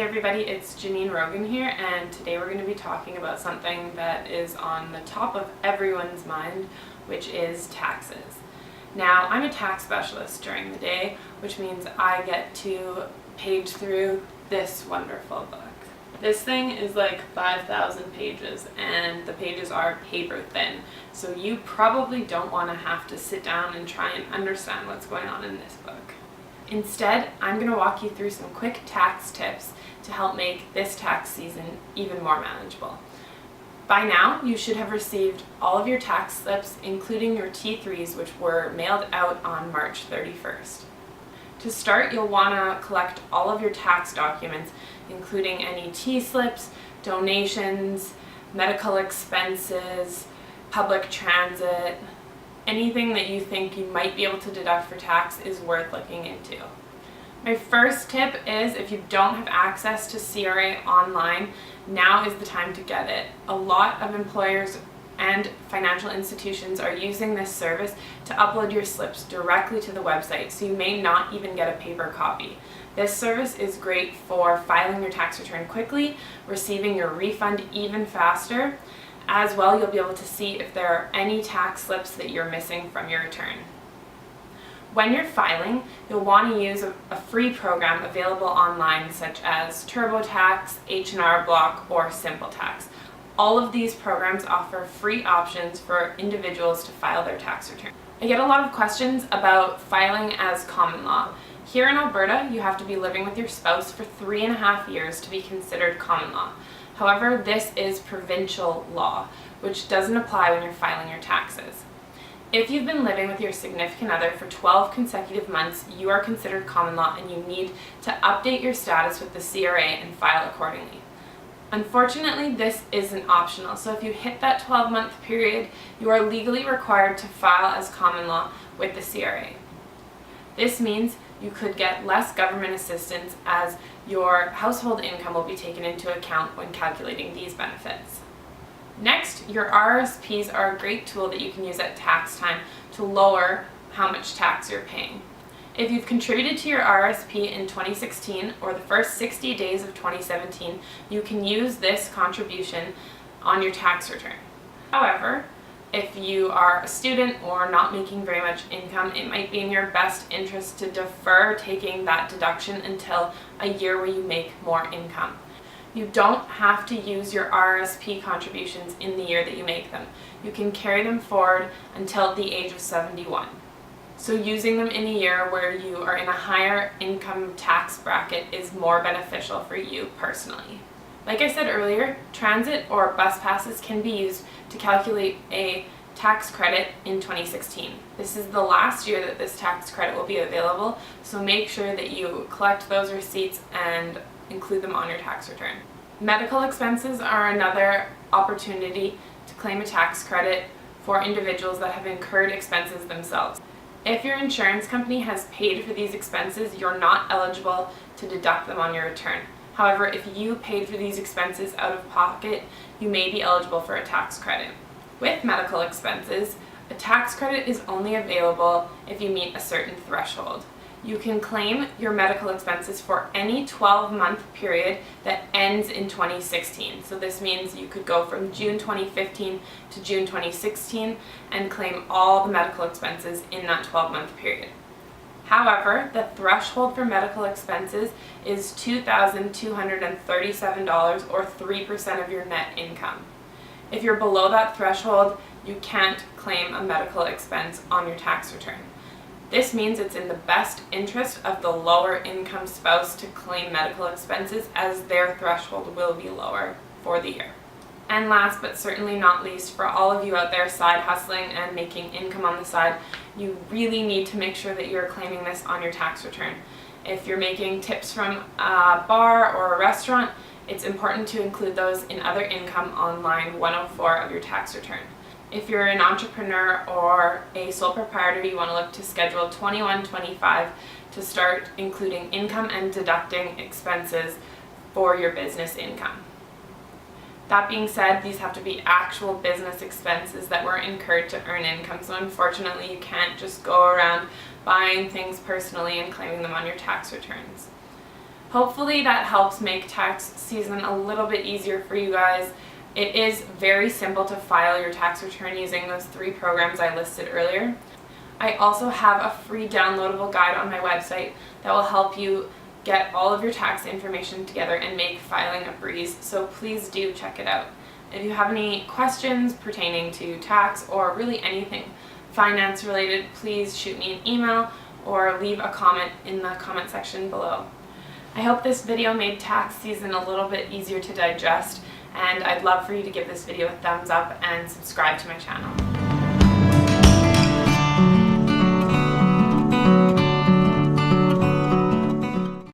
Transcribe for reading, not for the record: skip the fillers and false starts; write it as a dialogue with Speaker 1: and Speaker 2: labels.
Speaker 1: everybody, it's Janine Rogan here, and today we're going to be talking about something that is on the top of everyone's mind, which is taxes. Now, I'm a tax specialist during the day, which means I get to page through this wonderful book. This thing is like 5,000 pages, and the pages are paper thin, so you probably don't want to have to sit down and try and understand what's going on in this book. Instead, I'm going to walk you through some quick tax tips to help make this tax season even more manageable. By now, you should have received all of your tax slips, including your T3s, which were mailed out on March 31st. To start, you'll want to collect all of your tax documents, including any T-slips, donations, medical expenses, public transit. Anything that you think you might be able to deduct for tax is worth looking into. My first tip is, if you don't have access to CRA online, now is the time to get it. A lot of employers and financial institutions are using this service to upload your slips directly to the website, so you may not even get a paper copy. This service is great for filing your tax return quickly, receiving your refund even faster. As well, you'll be able to see if there are any tax slips that you're missing from your return. When you're filing, you'll want to use a free program available online, such as TurboTax, H&R Block, or SimpleTax. All of these programs offer free options for individuals to file their tax return. I get a lot of questions about filing as common law. Here in Alberta, you have to be living with your spouse for 3.5 years to be considered common law. However, this is provincial law, which doesn't apply when you're filing your taxes. If you've been living with your significant other for 12 consecutive months, you are considered common law and you need to update your status with the CRA and file accordingly. Unfortunately, this isn't optional, so if you hit that 12-month period, you are legally required to file as common law with the CRA. This means you could get less government assistance, as your household income will be taken into account when calculating these benefits. Next, your RRSPs are a great tool that you can use at tax time to lower how much tax you're paying. If you've contributed to your RRSP in 2016 or the first 60 days of 2017, you can use this contribution on your tax return. However, if you are a student or not making very much income, it might be in your best interest to defer taking that deduction until a year where you make more income. You don't have to use your RRSP contributions in the year that you make them. You can carry them forward until the age of 71. So using them in a year where you are in a higher income tax bracket is more beneficial for you personally. Like I said earlier, transit or bus passes can be used to calculate a tax credit in 2016. This is the last year that this tax credit will be available, so make sure that you collect those receipts and include them on your tax return. Medical expenses are another opportunity to claim a tax credit for individuals that have incurred expenses themselves. If your insurance company has paid for these expenses, you're not eligible to deduct them on your return. However, if you paid for these expenses out of pocket, you may be eligible for a tax credit. With medical expenses, a tax credit is only available if you meet a certain threshold. You can claim your medical expenses for any 12-month period that ends in 2016. So this means you could go from June 2015 to June 2016 and claim all the medical expenses in that 12-month period. However, the threshold for medical expenses is $2,237 or 3% of your net income. If you're below that threshold, you can't claim a medical expense on your tax return. This means it's in the best interest of the lower income spouse to claim medical expenses, as their threshold will be lower for the year. And last but certainly not least, for all of you out there side hustling and making income on the side, you really need to make sure that you're claiming this on your tax return. If you're making tips from a bar or a restaurant, it's important to include those in other income on line 104 of your tax return. If you're an entrepreneur or a sole proprietor, you want to look to Schedule 2125 to start including income and deducting expenses for your business income. That being said, these have to be actual business expenses that were incurred to earn income, so unfortunately you can't just go around buying things personally and claiming them on your tax returns. Hopefully that helps make tax season a little bit easier for you guys. It is very simple to file your tax return using those 3 programs I listed earlier. I also have a free downloadable guide on my website that will help you get all of your tax information together and make filing a breeze, so please do check it out. If you have any questions pertaining to tax or really anything finance related, please shoot me an email or leave a comment in the comment section below. I hope this video made tax season a little bit easier to digest, and I'd love for you to give this video a thumbs up and subscribe to my channel.